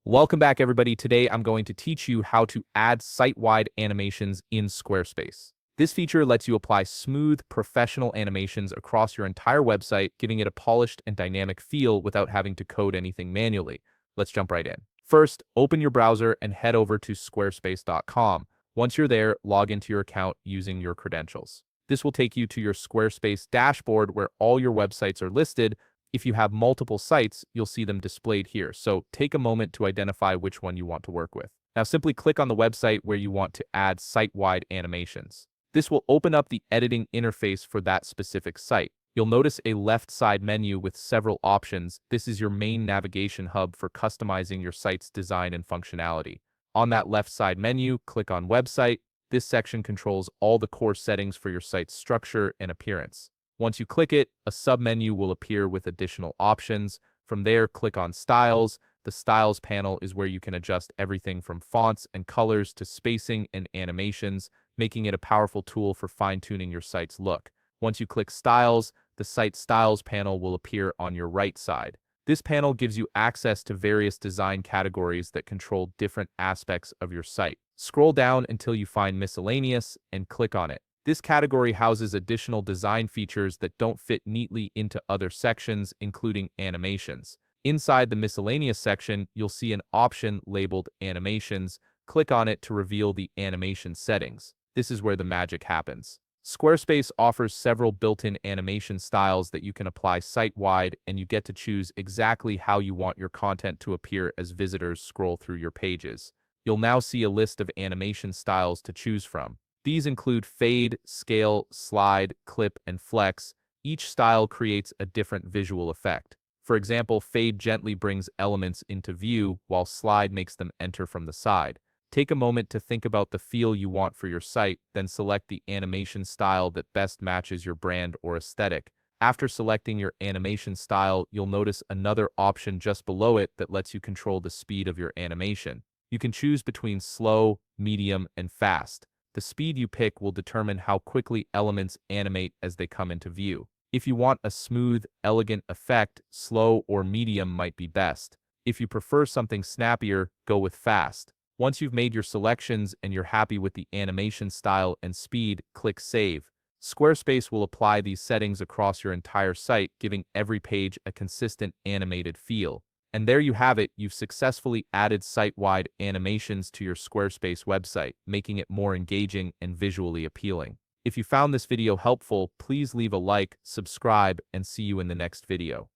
Welcome back, everybody. Today, I'm going to teach you how to add site-wide animations in Squarespace. This feature lets you apply smooth, professional animations across your entire website, giving it a polished and dynamic feel without having to code anything manually. Let's jump right in. First, open your browser and head over to squarespace.com. Once you're there, log into your account using your credentials. This will take you to your Squarespace dashboard where all your websites are listed. If you have multiple sites, you'll see them displayed here, so take a moment to identify which one you want to work with. Now simply click on the website where you want to add site-wide animations. This will open up the editing interface for that specific site. You'll notice a left side menu with several options. This is your main navigation hub for customizing your site's design and functionality. On that left side menu, click on Website. This section controls all the core settings for your site's structure and appearance. Once you click it, a submenu will appear with additional options. From there, click on Styles. The Styles panel is where you can adjust everything from fonts and colors to spacing and animations, making it a powerful tool for fine-tuning your site's look. Once you click Styles, the Site Styles panel will appear on your right side. This panel gives you access to various design categories that control different aspects of your site. Scroll down until you find Miscellaneous and click on it. This category houses additional design features that don't fit neatly into other sections, including animations. Inside the Miscellaneous section, you'll see an option labeled Animations. Click on it to reveal the animation settings. This is where the magic happens. Squarespace offers several built-in animation styles that you can apply site-wide, and you get to choose exactly how you want your content to appear as visitors scroll through your pages. You'll now see a list of animation styles to choose from. These include fade, scale, slide, clip, and flex. Each style creates a different visual effect. For example, fade gently brings elements into view, while slide makes them enter from the side. Take a moment to think about the feel you want for your site, then select the animation style that best matches your brand or aesthetic. After selecting your animation style, you'll notice another option just below it that lets you control the speed of your animation. You can choose between slow, medium, and fast. The speed you pick will determine how quickly elements animate as they come into view. If you want a smooth, elegant effect, slow or medium might be best. If you prefer something snappier, go with fast. Once you've made your selections and you're happy with the animation style and speed, click Save. Squarespace will apply these settings across your entire site, giving every page a consistent animated feel. And there you have it, you've successfully added site-wide animations to your Squarespace website, making it more engaging and visually appealing. If you found this video helpful, please leave a like, subscribe, and see you in the next video.